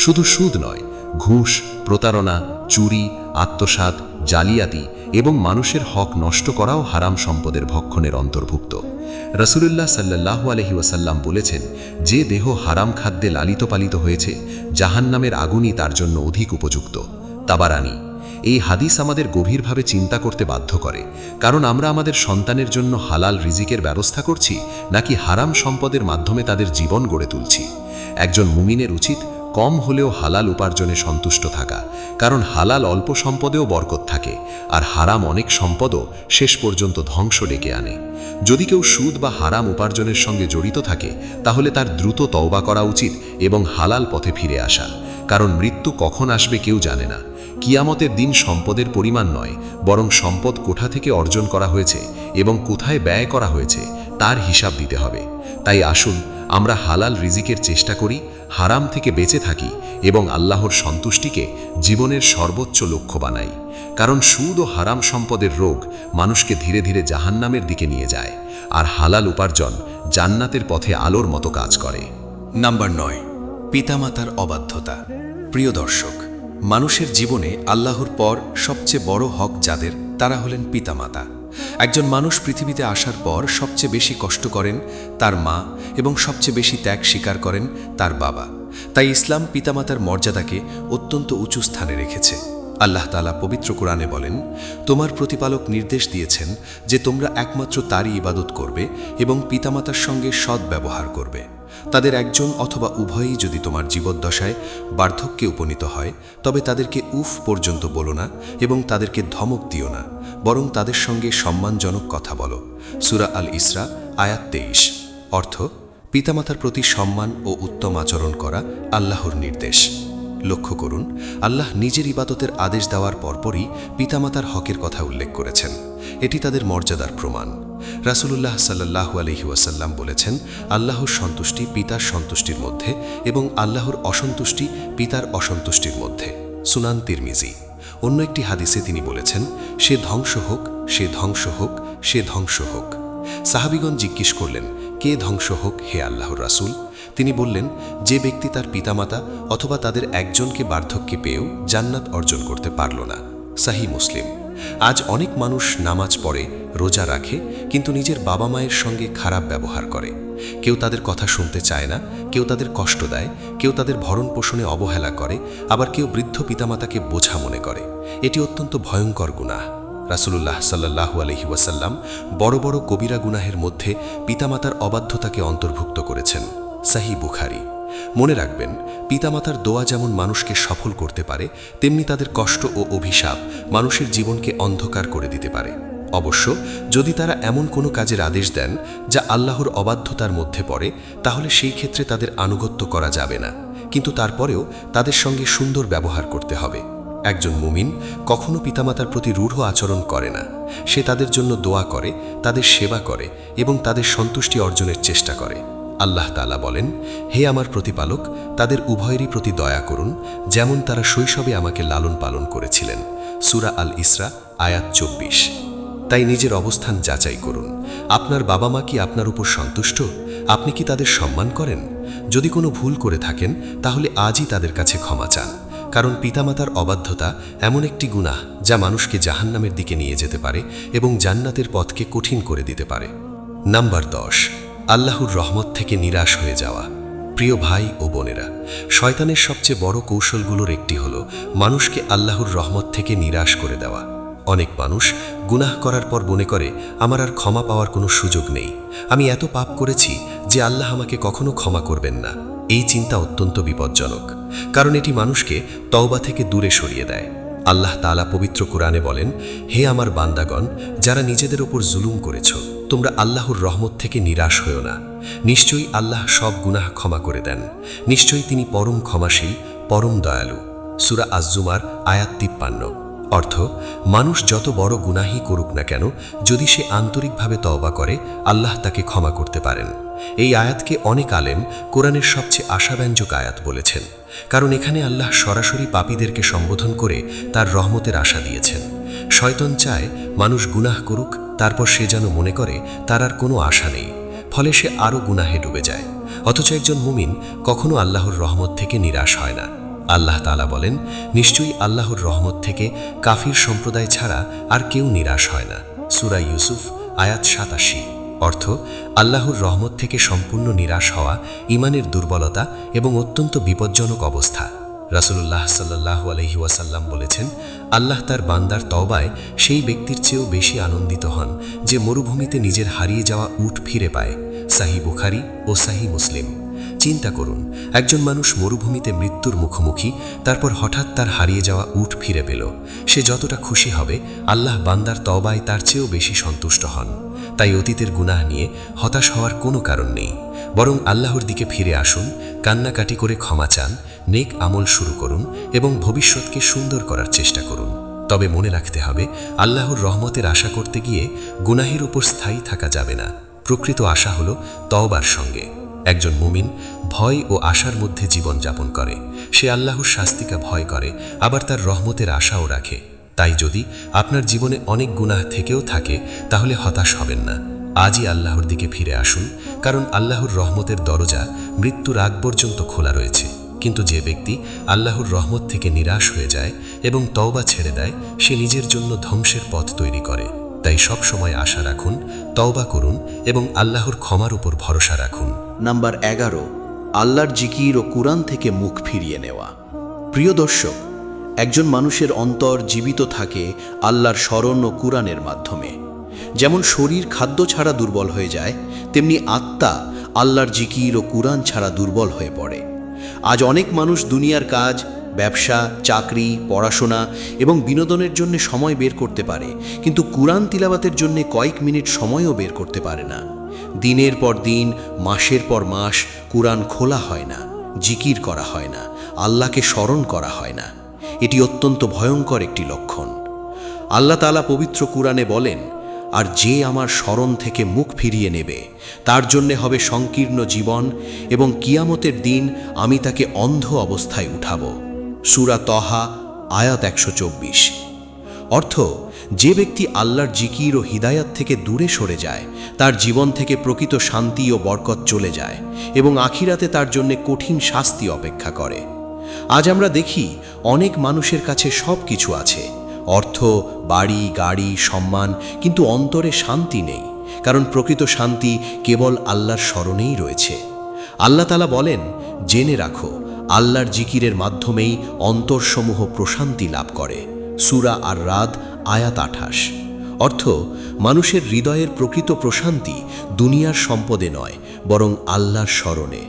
Speaker 1: শুধু সুদ নয়, ঘুষ, প্রতারণা, চুরি, আত্মসাৎ, জালিয়াতি এবং মানুষের হক নষ্ট করাও হারাম সম্পদের ভক্ষণের অন্তর্ভুক্ত। রাসূলুল্লাহ সাল্লাল্লাহু আলাইহি ওয়াসাল্লাম বলেছেন, যে দেহ হারাম খাদ্যে লালিত পালিত হয়েছে, জাহান্নামের আগুনই তার জন্য অধিক উপযুক্ত। তাবারানী। এই হাদিস আমাদের গভীরভাবে চিন্তা করতে বাধ্য করে, কারণ আমরা আমাদের সন্তানের জন্য হালাল রিজিকের ব্যবস্থা করছি, নাকি হারাম সম্পদের মাধ্যমে তাদের জীবন গড়ে তুলছি। একজন মুমিনের উচিত কম হলেও হালাল উপার্জনে সন্তুষ্ট থাকা, কারণ হালাল অল্প সম্পদেও বরকত থাকে, আর হারাম অনেক সম্পদও শেষ পর্যন্ত ধ্বংস ডেকে আনে। যদি কেউ সুদ বা হারাম উপার্জনের সঙ্গে জড়িত থাকে, তাহলে তার দ্রুত তওবা করা উচিত এবং হালাল পথে ফিরে আসা, কারণ মৃত্যু কখন আসবে কেউ জানে না। কিয়ামতের দিন সম্পদের পরিমাণ নয়, বরং সম্পদ কোথা থেকে অর্জন করা হয়েছে এবং কোথায় ব্যয় করা হয়েছে তার হিসাব দিতে হবে। তাই আসুন আমরা হালাল রিজিকের চেষ্টা করি, হারাম থেকে বেঁচে থাকি এবং আল্লাহর সন্তুষ্টিকে জীবনের সর্বোচ্চ লক্ষ্য বানাই। কারণ সুদ ও হারাম সম্পদের রোগ মানুষকে ধীরে ধীরে জাহান্নামের দিকে নিয়ে যায়, আর হালাল উপার্জন জান্নাতের পথে আলোর মতো কাজ করে।
Speaker 3: নাম্বার ৯, পিতামাতার অবাধ্যতা। প্রিয় দর্শক, মানুষের জীবনে আল্লাহর পর সবচেয়ে বড় হক যাদের, তারা হলেন পিতামাতা। একজন মানুষ পৃথিবীতে আসার পর সবচেয়ে বেশি কষ্ট করেন তার মা এবং সবচেয়ে বেশি ত্যাগ স্বীকার করেন তার বাবা। তাই ইসলাম পিতামাতার মর্যাদাকে অত্যন্ত উঁচু স্থানে রেখেছে। আল্লাহ তাআলা পবিত্র কোরআনে বলেন, তোমার প্রতিপালক নির্দেশ দিয়েছেন যে তোমরা একমাত্র তারই ইবাদত করবে এবং পিতামাতার সঙ্গে সৎ ব্যবহার করবে। তাদের একজন অথবা উভয়ই যদি তোমার জীবদ্দশায় বার্ধক্যে উপনীত হয় তবে তাদেরকে উফ পর্যন্ত বলো না এবং তাদেরকে ধমক দিও না, বরং তাদের সঙ্গে সম্মানজনক কথা বলো। সূরা আল ইসরা আয়াত 23। অর্থ, পিতামাতার প্রতি সম্মান ও উত্তম আচরণ করা আল্লাহর নির্দেশ। লক্ষ্য করুন, আল্লাহ নিজের ইবাদতের আদেশ দেওয়ার পরপরই পিতামাতার হকের কথা উল্লেখ করেছেন। এটি তাদের মর্যাদার প্রমাণ। রাসূলুল্লাহ সাল্লাল্লাহু আলাইহি ওয়াসাল্লাম বলেছেন, আল্লাহর সন্তুষ্টি পিতার সন্তুষ্টির মধ্যে এবং আল্লাহর অসন্তুষ্টি পিতার অসন্তুষ্টির মধ্যে। সুনান তিরমিজি। অন্য একটি হাদিসে তিনি বলেছেন, সে ধ্বংস হোক, সে ধ্বংস হোক, সে ধ্বংস হোক। সাহাবীগণ জিজ্ঞেস করলেন, কে ধ্বংস হোক হে আল্লাহর রাসূল? তিনি বললেন, যে ব্যক্তি তার পিতামাতা অথবা তাদের একজনকে বার্ধক্যে পেয়েও জান্নাত অর্জন করতে পারল না। সাহি মুসলিম। আজ অনেক মানুষ নামাজ পড়ে, রোজা রাখে, কিন্তু নিজের বাবা মায়ের সঙ্গে খারাপ ব্যবহার করে। কেউ তাদের কথা শুনতে চায় না, কেউ তাদের কষ্ট দেয়, কেউ তাদের ভরণ পোষণে অবহেলা করে, আবার কেউ বৃদ্ধ পিতামাতাকে বোঝা মনে করে। এটি অত্যন্ত ভয়ঙ্কর গুনাহ। রাসূলুল্লাহ সাল্লাল্লাহু আলাইহি ওয়াসাল্লাম বড় বড় কবিরা গুনাহের মধ্যে পিতামাতার অবাধ্যতাকে অন্তর্ভুক্ত করেছেন। সাহি বুখারী। মনে রাখবেন, পিতামাতার দোয়া যেমন মানুষকে সফল করতে পারে, তেমনি তাদের কষ্ট ও অভিশাপ মানুষের জীবনকে অন্ধকার করে দিতে পারে। অবশ্য যদি তারা এমন কোনো কাজের আদেশ দেন যা আল্লাহর অবাধ্যতার মধ্যে পড়ে, তাহলে সেই ক্ষেত্রে তাদের আনুগত্য করা যাবে না, কিন্তু তারপরেও তাদের সঙ্গে সুন্দর ব্যবহার করতে হবে। একজন মুমিন কখনো পিতামাতার প্রতি রূঢ় আচরণ করে না। সে তাদের জন্য দোয়া করে, তাদের সেবা করে এবং তাদের সন্তুষ্টি অর্জনের চেষ্টা করে। আল্লাহ তাআলা বলেন, হে আমার প্রতিপালক, তাদের উভয়েরই প্রতি দয়া করুন, যেমন তারা শৈশবে আমাকে লালন পালন করেছিলেন। সূরা আল ইসরা আয়াত 24। তাই নিজের অবস্থান যাচাই করুন। আপনার বাবা মা কি আপনার উপর সন্তুষ্ট? আপনি কি তাদের সম্মান করেন? যদি কোনো ভুল করে থাকেন, তাহলে আজই তাদের কাছে ক্ষমা চান, কারণ পিতামাতার অবাধ্যতা এমন একটি গুনাহ যা মানুষকে জাহান্নামের দিকে নিয়ে যেতে পারে এবং জান্নাতের পথকে কঠিন করে দিতে পারে। নাম্বার 10, আল্লাহর রহমত থেকে নিরাশ হয়ে যাওয়া। প্রিয় ভাই ও বোনেরা, শয়তানের সবচেয়ে বড় কৌশলগুলোর একটি হলো মানুষকে আল্লাহর রহমত থেকে নিরাশ করে দেওয়া। অনেক মানুষ গুনাহ করার পর মনে করে, আমার আর ক্ষমা পাওয়ার কোনো সুযোগ নেই, আমি এত পাপ করেছি যে আল্লাহ আমাকে কখনো ক্ষমা করবেন না। এই চিন্তা অত্যন্ত বিপজ্জনক, কারণ এটি মানুষকে তওবা থেকে দূরে সরিয়ে দেয়। আল্লাহ তাআলা পবিত্র কোরআনে বলেন, হে আমার বান্দাগণ, যারা নিজেদের ওপর জুলুম করেছ, তোমরা আল্লাহর রহমত থেকে নিরাশ হও না। নিশ্চয়ই আল্লাহ সব গুনাহ ক্ষমা করে দেন। নিশ্চয়ই তিনি পরম ক্ষমাশীল, পরম দয়ালু। সূরা আজ-জুমার আয়াত 53। অর্থ, মানুষ যত বড় গুনাহই করুক না কেন, যদি সে আন্তরিকভাবে তওবা করে, আল্লাহ তাকে ক্ষমা করতে পারেন। এই আয়াতকে অনেক আলেম কোরআনের সবচেয়ে আশাব্যঞ্জক আয়াত বলেছেন, কারণ এখানে আল্লাহ সরাসরি পাপীদেরকে সম্বোধন করে তার রহমতের আশা দিয়েছেন। শয়তান চায় মানুষ গুনাহ করুক, তারপর সে যেন মনে করে তার আর কোনো আশা নেই, ফলে সে আরও গুনাহে ডুবে যায়। অথচ একজন মুমিন কখনো আল্লাহর রহমত থেকে নিরাশ হয় না। আল্লাহ তাআলা বলেন, নিশ্চয়ই আল্লাহর রহমত থেকে কাফির সম্প্রদায় ছাড়া আর কেউ নিরাশ হয় না। সূরা ইউসুফ আয়াত 87। অর্থ, আল্লাহর রহমত থেকে সম্পূর্ণ নিরাশ হওয়া ঈমানের দুর্বলতা এবং অত্যন্ত বিপজ্জনক অবস্থা। রাসূলুল্লাহ সাল্লাল্লাহু আলাইহি ওয়াসাল্লাম বলেছেন, আল্লাহ তার বান্দার তওবায় সেই ব্যক্তির চেয়েও বেশি আনন্দিত হন যে মরুভূমিতে নিজের হারিয়ে যাওয়া উট ফিরে পায়। সাহি বুখারী ও সাহি মুসলিম। চিন্তা করুন, একজন মানুষ মরুভূমিতে মৃত্যুর মুখোমুখি, তারপর হঠাৎ তার হারিয়ে যাওয়া উট ফিরে পেল। সে যতটা খুশি হবে, আল্লাহ বান্দার তওবায় তার চেয়েও বেশি সন্তুষ্ট হন। তাই অতীতের গুনাহ নিয়ে হতাশ হওয়ার কোনো কারণ নেই, বরং আল্লাহর দিকে ফিরে আসুন, কান্নাকাটি করে ক্ষমা চান, নেক আমল শুরু করুন এবং ভবিষ্যৎকে সুন্দর করার চেষ্টা করুন। তবে মনে রাখতে হবে, আল্লাহর রহমতের আশা করতে গিয়ে গুনাহের উপর স্থায়ী থাকা যাবে না। প্রকৃত আশা হলো তওবার সঙ্গে। একজন মুমিন ভয় ও আশার মধ্যে জীবন যাপন করে। সে আল্লাহর শাস্তিকে ভয় করে, আবার তার রহমতের আশাও রাখে। তাই যদি আপনার জীবনে অনেক গুনাহ থেকেও থাকে, তাহলে হতাশ হবেন না। আজই আল্লাহর দিকে ফিরে আসুন, কারণ আল্লাহর রহমতের দরজা মৃত্যুর আগ পর্যন্ত খোলা রয়েছে। কিন্তু যে ব্যক্তি আল্লাহর রহমত থেকে নিরাশ হয়ে যায় এবং তওবা ছেড়ে দেয়, সে নিজের জন্য ধ্বংসের পথ তৈরি করে। তাই সব সময় আশা রাখুন, তওবা করুন এবং আল্লাহর ক্ষমার উপর ভরসা রাখুন।
Speaker 4: নাম্বার 11, আল্লাহর জিকির ও কুরআন থেকে মুখ ফিরিয়ে নেওয়া। প্রিয় দর্শক, একজন মানুষের অন্তর জীবিত থাকে আল্লাহর স্মরণ ও কুরআনের মাধ্যমে। যেমন শরীর খাদ্য ছাড়া দুর্বল হয়ে যায়, তেমনি আত্মা আল্লাহর জিকির ও কুরআন ছাড়া দুর্বল হয়ে পড়ে। আজ অনেক মানুষ দুনিয়ার কাজ, ব্যবসা, চাকরি, পড়াশোনা এবং বিনোদনের জন্য সময় বের করতে পারে, কিন্তু কুরআন তিলাওয়াতের জন্য কয়েক মিনিট সময়ও বের করতে পারে না। দিনের পর দিন, মাসের পর মাস কুরআন খোলা হয় না, জিকির করা হয় না, আল্লাহকে স্মরণ করা হয় না। এটি অত্যন্ত ভয়ঙ্কর একটি লক্ষণ। আল্লাহ তাআলা পবিত্র কুরআনে বলেন, আর যে আমার স্মরণ থেকে মুখ ফিরিয়ে নেবে তার জন্যে হবে সংকীর্ণ জীবন, এবং কিয়ামতের দিন আমি তাকে অন্ধ অবস্থায় উঠাবো। সূরা তহা আয়াত ১২৪। অর্থ, যে ব্যক্তি আল্লাহর জিকির ও হিদায়াত থেকে দূরে সরে যায় তার জীবন থেকে প্রকৃত শান্তি ও বরকত চলে যায় এবং আখিরাতে তার জন্য কঠিন শাস্তি অপেক্ষা করে। আজ আমরা দেখি অনেক মানুষের কাছে সব কিছু আছে, অর্থ, বাড়ি, গাড়ি, সম্মান, কিন্তু অন্তরে শান্তি নেই, কারণ প্রকৃত শান্তি কেবল আল্লাহর স্মরণেই রয়েছে। আল্লাহ তাআলা বলেন, জেনে রাখো আল্লাহর জিকিরের মাধ্যমেই অন্তরসমূহ প্রশান্তি লাভ করে। সূরা আর-রাদ আয়াত ২৮। অর্থ, মানুষের হৃদয়ের প্রকৃত প্রশান্তি দুনিয়ার সম্পদে নয়, বরং আল্লাহর স্মরণে।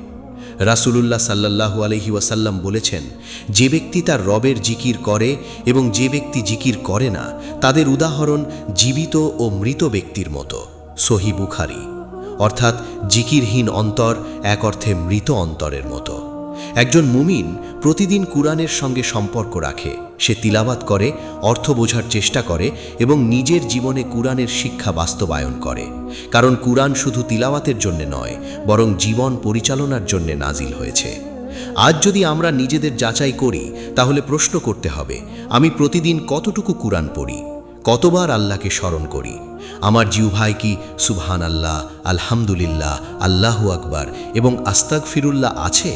Speaker 4: রাসূলুল্লাহ সাল্লাল্লাহু আলাইহি ওয়াসাল্লাম বলেছেন, যে ব্যক্তি তার রবের জিকির করে এবং যে ব্যক্তি জিকির করে না, তাদের উদাহরণ জীবিত ও মৃত ব্যক্তির মতো। সহিহ বুখারী। অর্থাৎ জিকিরহীন অন্তর এক অর্থে মৃত অন্তরের মতো। একজন মুমিন প্রতিদিন কুরআনের সঙ্গে সম্পর্ক রাখে, সে তিলাওয়াত করে, অর্থ বোঝার চেষ্টা করে এবং নিজের জীবনে কুরআনের শিক্ষা বাস্তবায়ন করে, কারণ কুরআন শুধু তিলাওয়াতের জন্য নয়, বরং জীবন পরিচালনার জন্য নাজিল হয়েছে। আজ যদি আমরা নিজেদের যাচাই করি, তাহলে প্রশ্ন করতে হবে, আমি প্রতিদিন কতটুকু কুরআন পড়ি, কতবার আল্লাহকে স্মরণ করি? আমার জিহ্বায় কি সুবহানাল্লাহ, আলহামদুলিল্লাহ, আল্লাহু আকবার এবং আস্তাগফিরুল্লাহ আছে?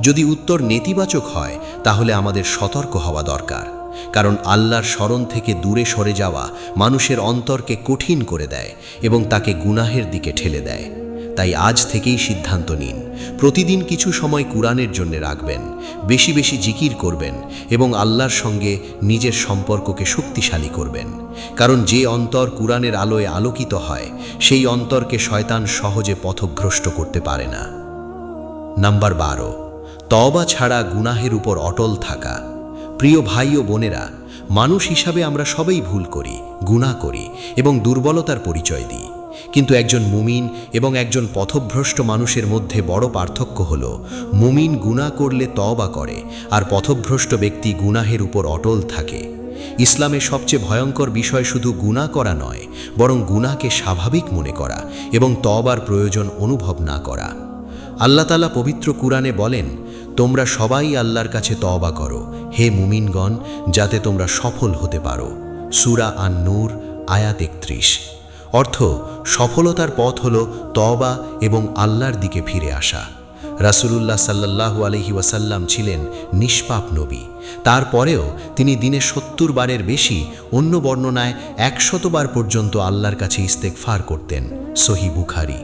Speaker 4: যদি উত্তর নেতিবাচক হয়, তাহলে আমাদের সতর্ক হওয়া দরকার, কারণ আল্লাহর স্মরণ থেকে দূরে সরে যাওয়া মানুষের অন্তরকে কঠিন করে দেয় এবং তাকে গুনাহের দিকে ঠেলে দেয়। তাই আজ থেকেই সিদ্ধান্ত নিন, প্রতিদিন কিছু সময় কুরআনের জন্য রাখবেন, বেশি বেশি জিকির করবেন এবং আল্লাহর সঙ্গে নিজের সম্পর্ককে শক্তিশালী করবেন, কারণ যে অন্তর কুরআনের আলোয় আলোকিত হয়, সেই অন্তরকে শয়তান সহজে পথভ্রষ্ট করতে পারে না। নাম্বার ১২, তওবা ছাড়া গুনাহের উপর অটল থাকা। প্রিয় ভাই ও বোনেরা, মানুষ হিসাবে আমরা সবাই ভুল করি, গুনাহ করি এবং দুর্বলতার পরিচয় দিই, কিন্তু একজন মুমিন এবং একজন পথভ্রষ্ট মানুষের মধ্যে বড় পার্থক্য হল, মুমিন গুনাহ করলে তওবা করে আর পথভ্রষ্ট ব্যক্তি গুনাহের উপর অটল থাকে। ইসলামে সবচেয়ে ভয়ঙ্কর বিষয় শুধু গুনাহ করা নয়, বরং গুনাহকে স্বাভাবিক মনে করা এবং তওবার প্রয়োজন অনুভব না করা। আল্লাহ তাআলা পবিত্র কুরআনে বলেন, তোমরা সবাই আল্লাহর কাছে তওবা করো হে মুমিনগণ, যাতে তোমরা সফল হতে পারো। সূরা আন-নূর আয়াত ৩১। অর্থ, সফলতার পথ হল তওবা এবং আল্লাহর দিকে ফিরে আসা। রাসূলুল্লাহ সাল্লাল্লাহু আলাইহি ওয়াসাল্লাম ছিলেন নিষ্পাপ নবী, তারপরেও তিনি দিনে ৭০ বারের বেশি, অন্য বর্ণনায় ১০০ বার পর্যন্ত আল্লাহর কাছে ইস্তেগফার করতেন। সহিহ বুখারী।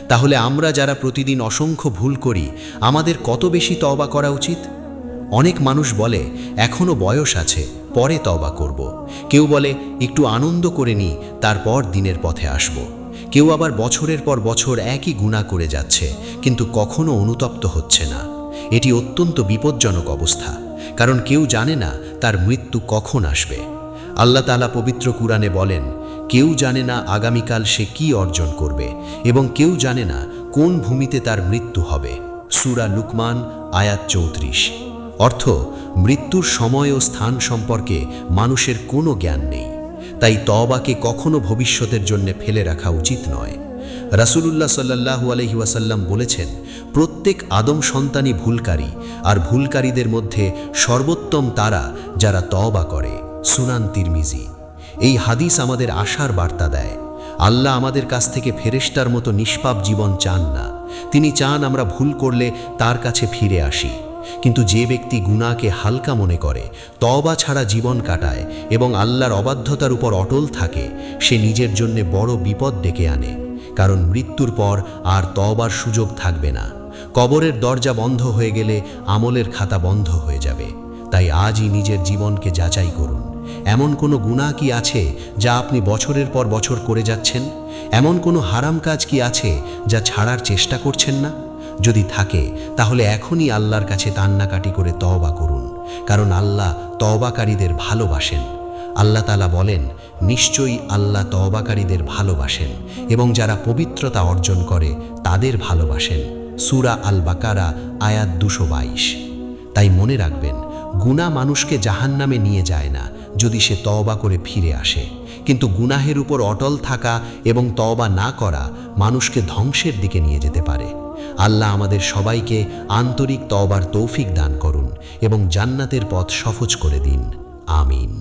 Speaker 4: তাহলে আমরা যারা প্রতিদিন অসংখ্য ভুল করি, আমাদের কত বেশি তওবা করা উচিত? অনেক মানুষ বলে, এখনো বয়স আছে, পরে তওবা করব। কেউ বলে, একটু আনন্দ করে নি, তারপর দিনের পথে আসব। কেউ আবার বছরের পর বছর একই গুনাহ করে যাচ্ছে, কিন্তু কখনো অনুতপ্ত হচ্ছে না। এটি অত্যন্ত বিপজ্জনক অবস্থা, কারণ কেউ জানে না তার মৃত্যু কখন আসবে। আল্লাহ তাআলা পবিত্র কুরআনে বলেন, কেউ জানে না আগামীকাল সে কি অর্জন করবে এবং কেউ জানে না কোন ভূমিতে তার মৃত্যু হবে। সূরা লুকমান আয়াত ৩৪। অর্থ, মৃত্যুর সময় ও স্থান সম্পর্কে মানুষের কোনো জ্ঞান নেই, তাই তওবাকে কখনো ভবিষ্যতের জন্য ফেলে রাখা উচিত নয়। রাসূলুল্লাহ সাল্লাল্লাহু আলাইহি ওয়াসাল্লাম বলেছেন, প্রত্যেক আদম সন্তানই ভুলকারী, আর ভুলকারীদের মধ্যে সর্বোত্তম তারা যারা তওবা করে। সুনান তিরমিজি। এই হাদিস আমাদের আশার বার্তা দেয়। আল্লাহ আমাদের কাছ থেকে ফেরেশতার মতো নিষ্পাপ জীবন চান না, তিনি চান আমরা ভুল করলে তার কাছে ফিরে আসি। কিন্তু যে ব্যক্তি গুনাহকে হালকা মনে করে, তওবা ছাড়া জীবন কাটায় এবং আল্লাহর অবাধ্যতার উপর অটল থাকে, সে নিজের জন্য বড় বিপদ ডেকে আনে, কারণ মৃত্যুর পর আর তওবার সুযোগ থাকবে না। কবরের দরজা বন্ধ হয়ে গেলে আমলের খাতা বন্ধ হয়ে যাবে। তাই আজই নিজের জীবনকে যাচাই করুন। এমন কোনো গুনাহ কি আছে যা আপনি বছরের পর বছর করে যাচ্ছেন? এমন কোনো হারাম কাজ কি আছে যা ছাড়ার চেষ্টা করছেন না? যদি থাকে তাহলে এখনই আল্লাহর কাছে কান্নাকাটি করে তওবা করুন, কারণ আল্লাহ তওবাকারীদের ভালোবাসেন। আল্লাহ তাআলা বলেন, নিশ্চয়ই আল্লাহ তওবাকারীদের ভালোবাসেন এবং যারা পবিত্রতা অর্জন করে তাদের ভালোবাসেন। সূরা আল বাকারা আয়াত 222। তাই মনে রাখবেন, গুনাহ মানুষকে জাহান্নামে নিয়ে যায় না যদি সে তওবা করে ফিরে আসে, কিন্তু গুনাহের উপর অটল থাকা এবং তওবা না করা মানুষকে ধ্বংসের দিকে নিয়ে যেতে পারে। আল্লাহ আমাদের সবাইকে আন্তরিক তওবার তৌফিক দান করুন এবং জান্নাতের পথ সহজ করে দিন। আমিন।